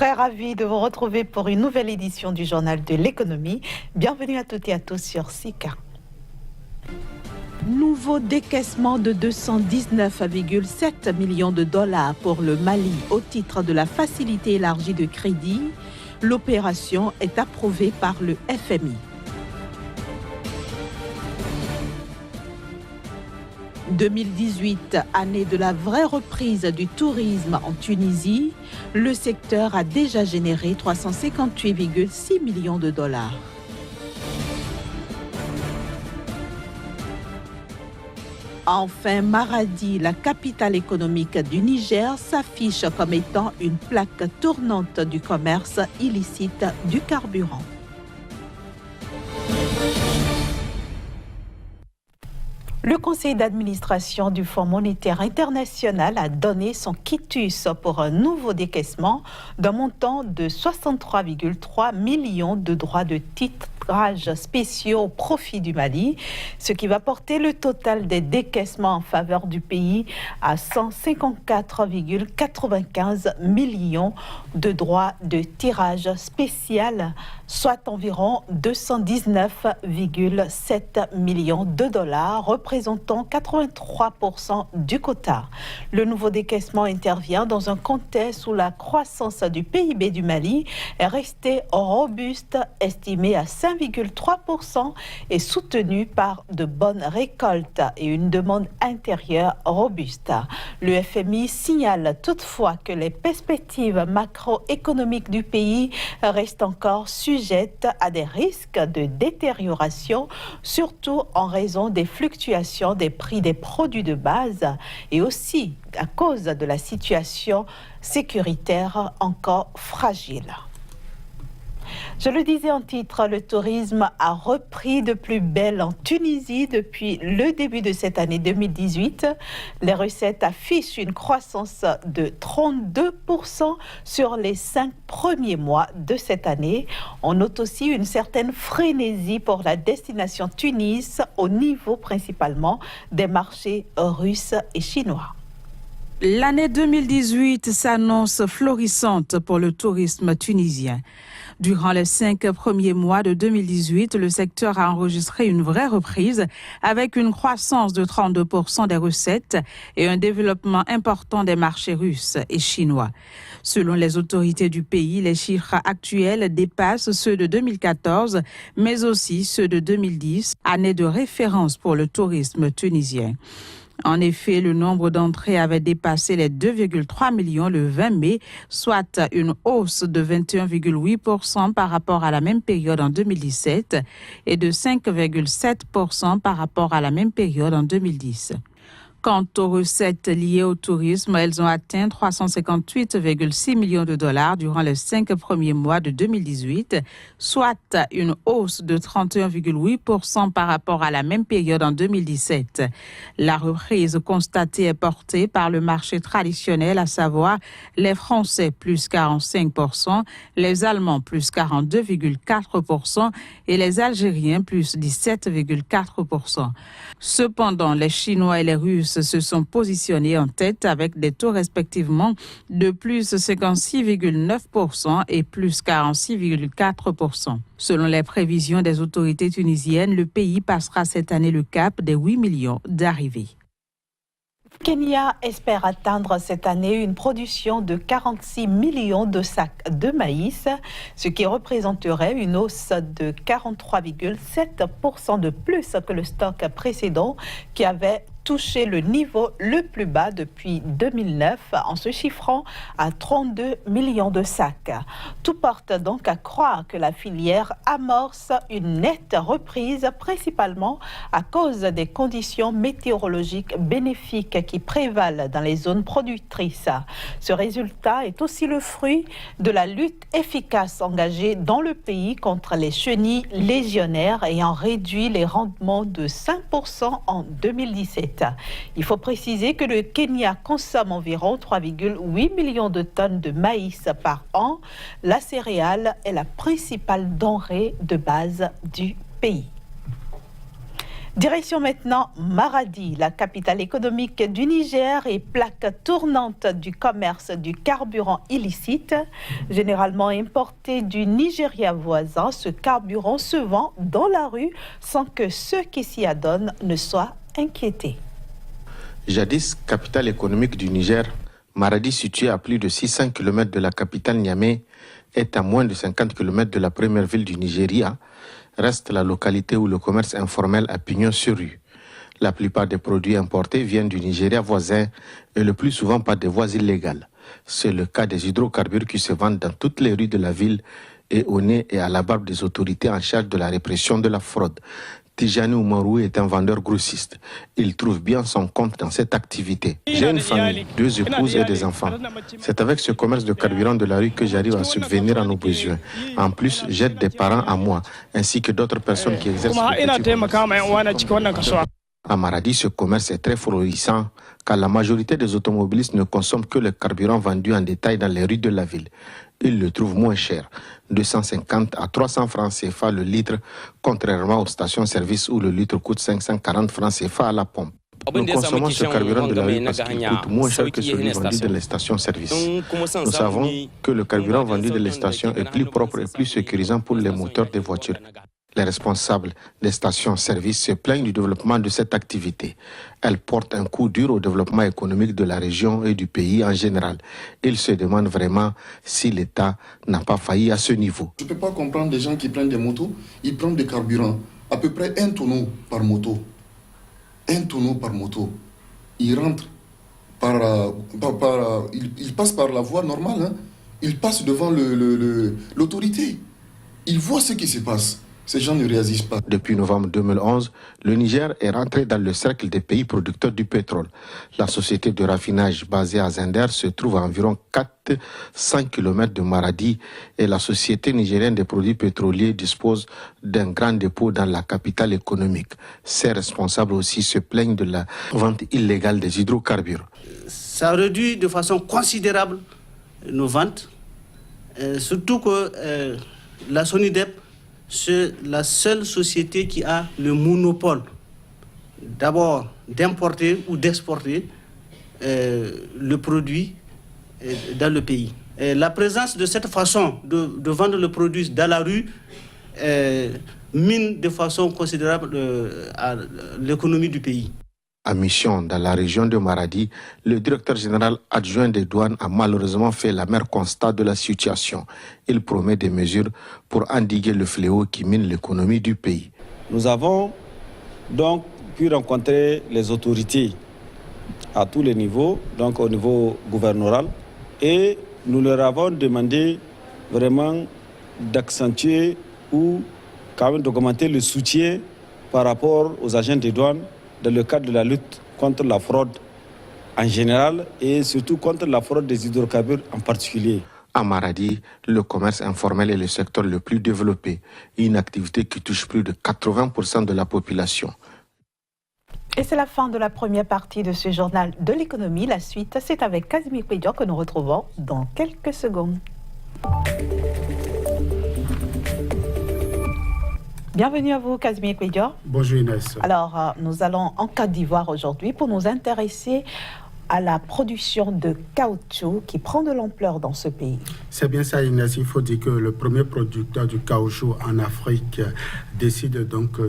Très ravi de vous retrouver pour une nouvelle édition du Journal de l'économie. Bienvenue à toutes et à tous sur SICA. Nouveau décaissement de 219,7 millions de dollars pour le Mali au titre de la facilité élargie de crédit. L'opération est approuvée par le FMI. 2018, année de la vraie reprise du tourisme en Tunisie, le secteur a déjà généré 358,6 millions de dollars. Enfin, Maradi, la capitale économique du Niger, s'affiche comme étant une plaque tournante du commerce illicite du carburant. Le conseil d'administration du Fonds monétaire international a donné son quitus pour un nouveau décaissement d'un montant de 63,3 millions de droits de titrage spéciaux au profit du Mali, ce qui va porter le total des décaissements en faveur du pays à 154,95 millions de droits de tirage spécial, soit environ 219,7 millions de dollars, représentant 83% du quota. Le nouveau décaissement intervient dans un contexte où la croissance du PIB du Mali est restée robuste, estimée à 5,3% et soutenue par de bonnes récoltes et une demande intérieure robuste. Le FMI signale toutefois que les perspectives macroéconomiques du pays restent encore sujettes à des risques de détérioration, surtout en raison des fluctuations des prix des produits de base et aussi à cause de la situation sécuritaire encore fragile. Je le disais en titre, le tourisme a repris de plus belle en Tunisie depuis le début de cette année 2018. Les recettes affichent une croissance de 32% sur les 5 premiers mois de cette année. On note aussi une certaine frénésie pour la destination Tunis au niveau principalement des marchés russes et chinois. L'année 2018 s'annonce florissante pour le tourisme tunisien. Durant les 5 premiers mois de 2018, le secteur a enregistré une vraie reprise avec une croissance de 32% des recettes et un développement important des marchés russes et chinois. Selon les autorités du pays, les chiffres actuels dépassent ceux de 2014, mais aussi ceux de 2010, année de référence pour le tourisme tunisien. En effet, le nombre d'entrées avait dépassé les 2,3 millions le 20 mai, soit une hausse de 21,8% par rapport à la même période en 2017 et de 5,7% par rapport à la même période en 2010. Quant aux recettes liées au tourisme, elles ont atteint 358,6 millions de dollars durant les 5 premiers mois de 2018, soit une hausse de 31,8% par rapport à la même période en 2017. La reprise constatée est portée par le marché traditionnel, à savoir les Français plus 45%, les Allemands plus 42,4% et les Algériens plus 17,4%. Cependant, les Chinois et les Russes se sont positionnés en tête avec des taux respectivement de plus 56,9% et plus 46,4%. Selon les prévisions des autorités tunisiennes, le pays passera cette année le cap des 8 millions d'arrivées. Kenya espère atteindre cette année une production de 46 millions de sacs de maïs, ce qui représenterait une hausse de 43,7% de plus que le stock précédent qui avait touché le niveau le plus bas depuis 2009 en se chiffrant à 32 millions de sacs. Tout porte donc à croire que la filière amorce une nette reprise, principalement à cause des conditions météorologiques bénéfiques qui prévalent dans les zones productrices. Ce résultat est aussi le fruit de la lutte efficace engagée dans le pays contre les chenilles légionnaires ayant réduit les rendements de 5% en 2017. Il faut préciser que le Kenya consomme environ 3,8 millions de tonnes de maïs par an. La céréale est la principale denrée de base du pays. Direction maintenant Maradi, la capitale économique du Niger et plaque tournante du commerce du carburant illicite. Généralement importé du Nigeria voisin, ce carburant se vend dans la rue sans que ceux qui s'y adonnent ne soient inquiétés. Jadis capitale économique du Niger, Maradi, située à plus de 600 km de la capitale Niamey, est à moins de 50 km de la première ville du Nigeria, reste la localité où le commerce informel a pignon sur rue. La plupart des produits importés viennent du Nigeria voisin et le plus souvent par des voies illégales. C'est le cas des hydrocarbures qui se vendent dans toutes les rues de la ville et au nez et à la barbe des autorités en charge de la répression de la fraude. Tijani Oumarou est un vendeur grossiste. Il trouve bien son compte dans cette activité. J'ai une famille, 2 épouses et des enfants. C'est avec ce commerce de carburant de la rue que j'arrive à subvenir à nos besoins. En plus, j'aide des parents à moi, ainsi que d'autres personnes qui exercent le petit commerce. À Maradi, ce commerce est très florissant car la majorité des automobilistes ne consomment que le carburant vendu en détail dans les rues de la ville. Ils le trouvent moins cher, 250 à 300 francs CFA le litre, contrairement aux stations-service où le litre coûte 540 francs CFA à la pompe. Nous consommons ce carburant de la rue parce qu'il coûte moins cher que celui vendu dans les stations-service. Nous savons que le carburant vendu dans les stations est plus propre et plus sécurisant pour les moteurs des voitures. Les responsables des stations-service se plaignent du développement de cette activité. Elle porte un coup dur au développement économique de la région et du pays en général. Ils se demandent vraiment si l'État n'a pas failli à ce niveau. Je ne peux pas comprendre des gens qui prennent des motos, ils prennent des carburants, à peu près 1 tonneau par moto. 1 tonneau par moto. Ils rentrent ils passent par la voie normale, hein. Ils passent devant l'autorité. Ils voient ce qui se passe. Ces gens ne réagissent pas. Depuis novembre 2011, le Niger est rentré dans le cercle des pays producteurs du pétrole. La société de raffinage basée à Zender se trouve à environ 400 km de Maradi et la société nigérienne des produits pétroliers dispose d'un grand dépôt dans la capitale économique. Ses responsables aussi se plaignent de la vente illégale des hydrocarbures. Ça réduit de façon considérable nos ventes, surtout que la Sonidep, c'est la seule société qui a le monopole d'abord d'importer ou d'exporter le produit dans le pays. Et la présence de cette façon de vendre le produit dans la rue mine de façon considérable à l'économie du pays. À mission dans la région de Maradi, le directeur général adjoint des douanes a malheureusement fait l'amer constat de la situation. Il promet des mesures pour endiguer le fléau qui mine l'économie du pays. Nous avons donc pu rencontrer les autorités à tous les niveaux, donc au niveau gouvernemental, et nous leur avons demandé vraiment d'accentuer ou quand même d'augmenter le soutien par rapport aux agents des douanes dans le cadre de la lutte contre la fraude en général et surtout contre la fraude des hydrocarbures en particulier. À Maradi, le commerce informel est le secteur le plus développé, une activité qui touche plus de 80% de la population. Et c'est la fin de la première partie de ce journal de l'économie. La suite, c'est avec Casimir Pédior que nous retrouvons dans quelques secondes. Bienvenue à vous, Casimir Pédior. Bonjour Inès. Alors, nous allons en Côte d'Ivoire aujourd'hui pour nous intéresser à la production de caoutchouc qui prend de l'ampleur dans ce pays. C'est bien ça Inès, il faut dire que le premier producteur du caoutchouc en Afrique décide donc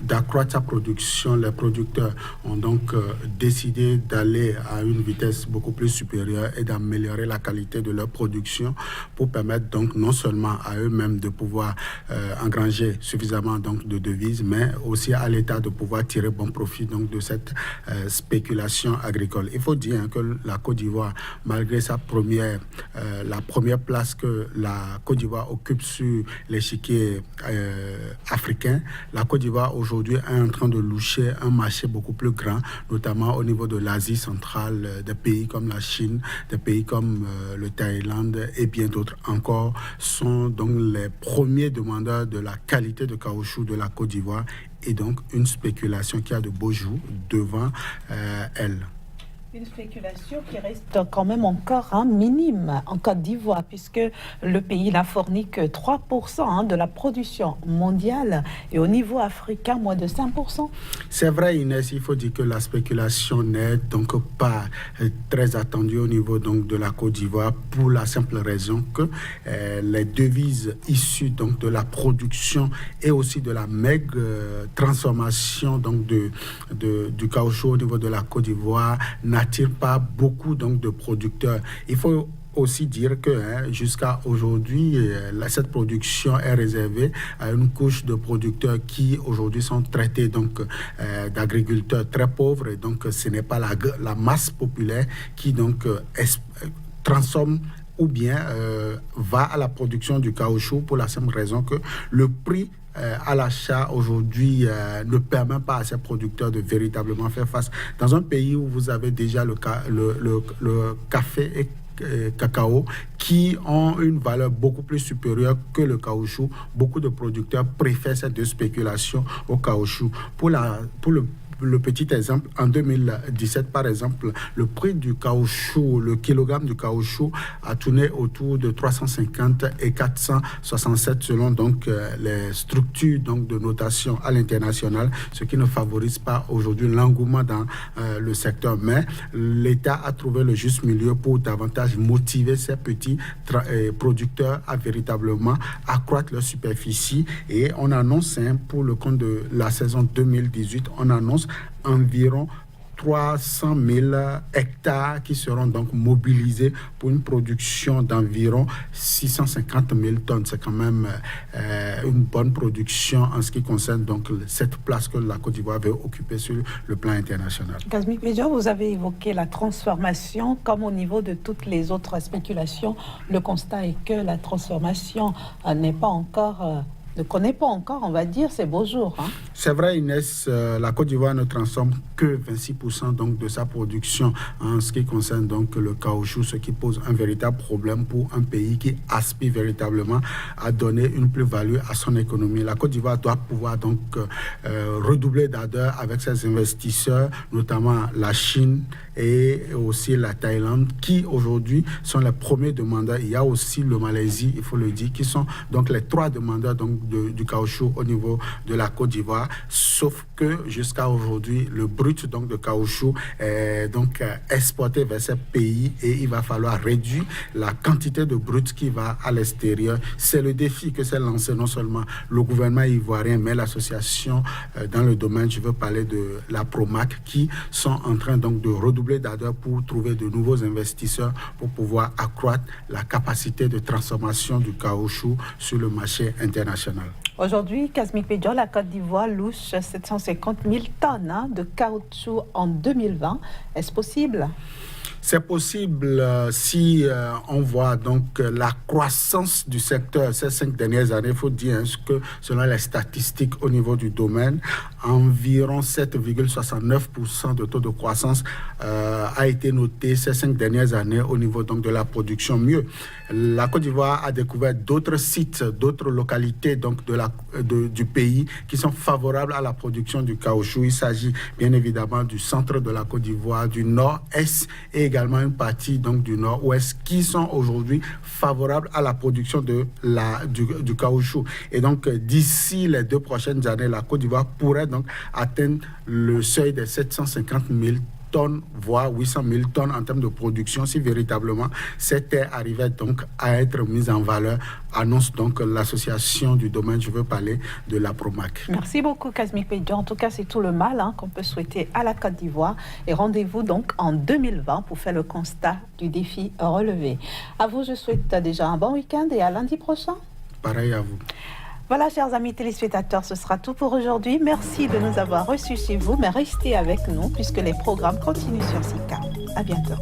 d'accroître sa production. Les producteurs ont donc décidé d'aller à une vitesse beaucoup plus supérieure et d'améliorer la qualité de leur production pour permettre donc non seulement à eux-mêmes de pouvoir engranger suffisamment donc de devises, mais aussi à l'État de pouvoir tirer bon profit donc de cette spéculation agricole. Il faut dire que la Côte d'Ivoire, malgré sa la première place que la Côte d'Ivoire occupe sur l'échiquier africain, la Côte d'Ivoire aujourd'hui est en train de loucher un marché beaucoup plus grand, notamment au niveau de l'Asie centrale, des pays comme la Chine, des pays comme le Thaïlande et bien d'autres encore sont donc les premiers demandeurs de la qualité de caoutchouc de la Côte d'Ivoire et donc une spéculation qui a de beaux jours devant elle. Une spéculation qui reste quand même encore minime en Côte d'Ivoire, puisque le pays n'a fourni que 3% de la production mondiale et au niveau africain, moins de 5%. C'est vrai, Inès, il faut dire que la spéculation n'est donc pas très attendue au niveau donc, de la Côte d'Ivoire pour la simple raison que les devises issues donc, de la production et aussi de la maigre transformation donc, du caoutchouc au niveau de la Côte d'Ivoire n'attire pas beaucoup donc, de producteurs. Il faut aussi dire que jusqu'à aujourd'hui, cette production est réservée à une couche de producteurs qui aujourd'hui sont traités donc d'agriculteurs très pauvres, et donc ce n'est pas la masse populaire qui donc transforme ou bien va à la production du caoutchouc pour la simple raison que le prix à l'achat aujourd'hui ne permet pas à ces producteurs de véritablement faire face. Dans un pays où vous avez déjà le café et cacao qui ont une valeur beaucoup plus supérieure que le caoutchouc, beaucoup de producteurs préfèrent ces deux spéculations au caoutchouc. Pour le petit exemple, en 2017, par exemple, le prix du caoutchouc, le kilogramme du caoutchouc a tourné autour de 350 et 467 selon donc les structures donc de notation à l'international, ce qui ne favorise pas aujourd'hui l'engouement dans le secteur. Mais l'État a trouvé le juste milieu pour davantage motiver ces petits producteurs à véritablement accroître leur superficie. Et on annonce pour le compte de la saison 2018, on annonce environ 300 000 hectares qui seront donc mobilisés pour une production d'environ 650 000 tonnes. C'est quand même une bonne production en ce qui concerne donc cette place que la Côte d'Ivoire veut occuper sur le plan international. Kazmi Pédion, vous avez évoqué la transformation comme au niveau de toutes les autres spéculations. Le constat est que la transformation n'est pas encore... ne connaît pas encore, on va dire, ces beaux jours. C'est vrai, Inès, la Côte d'Ivoire ne transforme que 26% donc, de sa production en ce qui concerne donc, le caoutchouc, ce qui pose un véritable problème pour un pays qui aspire véritablement à donner une plus-value à son économie. La Côte d'Ivoire doit pouvoir donc redoubler d'ardeur avec ses investisseurs, notamment la Chine et aussi la Thaïlande, qui aujourd'hui sont les premiers demandeurs. Il y a aussi le Malaisie, il faut le dire, qui sont donc les trois demandeurs donc, du caoutchouc au niveau de la Côte d'Ivoire, sauf que jusqu'à aujourd'hui, le brut donc, de caoutchouc est donc exporté vers ces pays et il va falloir réduire la quantité de brut qui va à l'extérieur. C'est le défi que s'est lancé non seulement le gouvernement ivoirien, mais l'association dans le domaine, je veux parler de la Promac, qui sont en train donc de redoubler d'ardeur pour trouver de nouveaux investisseurs pour pouvoir accroître la capacité de transformation du caoutchouc sur le marché international. Aujourd'hui, Kazmi Pédion, la Côte d'Ivoire louche 750 000 tonnes de caoutchouc en 2020. Est-ce possible ? C'est possible si on voit donc la croissance du secteur ces 5 dernières années. Il faut dire que selon les statistiques au niveau du domaine, environ 7,69% de taux de croissance a été noté ces 5 dernières années au niveau donc de la production. Mieux, la Côte d'Ivoire a découvert d'autres sites, d'autres localités donc du pays qui sont favorables à la production du caoutchouc. Il s'agit bien évidemment du centre de la Côte d'Ivoire, du nord-est et également une partie donc du nord-ouest qui sont aujourd'hui favorables à la production du caoutchouc. Et donc d'ici les 2 prochaines années, la Côte d'Ivoire pourrait donc atteindre le seuil des 750 000 tonnes, voire 800 000 tonnes en termes de production, si véritablement cette terre arrivait donc à être mise en valeur, annonce donc l'association du domaine, je veux parler de la Promac. Merci beaucoup Kazmi Pédion. En tout cas, c'est tout le mal qu'on peut souhaiter à la Côte d'Ivoire. Et rendez-vous donc en 2020 pour faire le constat du défi relevé. À vous, je souhaite déjà un bon week-end et à lundi prochain. Pareil à vous. Voilà, chers amis téléspectateurs, ce sera tout pour aujourd'hui. Merci de nous avoir reçus chez vous, mais restez avec nous puisque les programmes continuent sur SICA. À bientôt.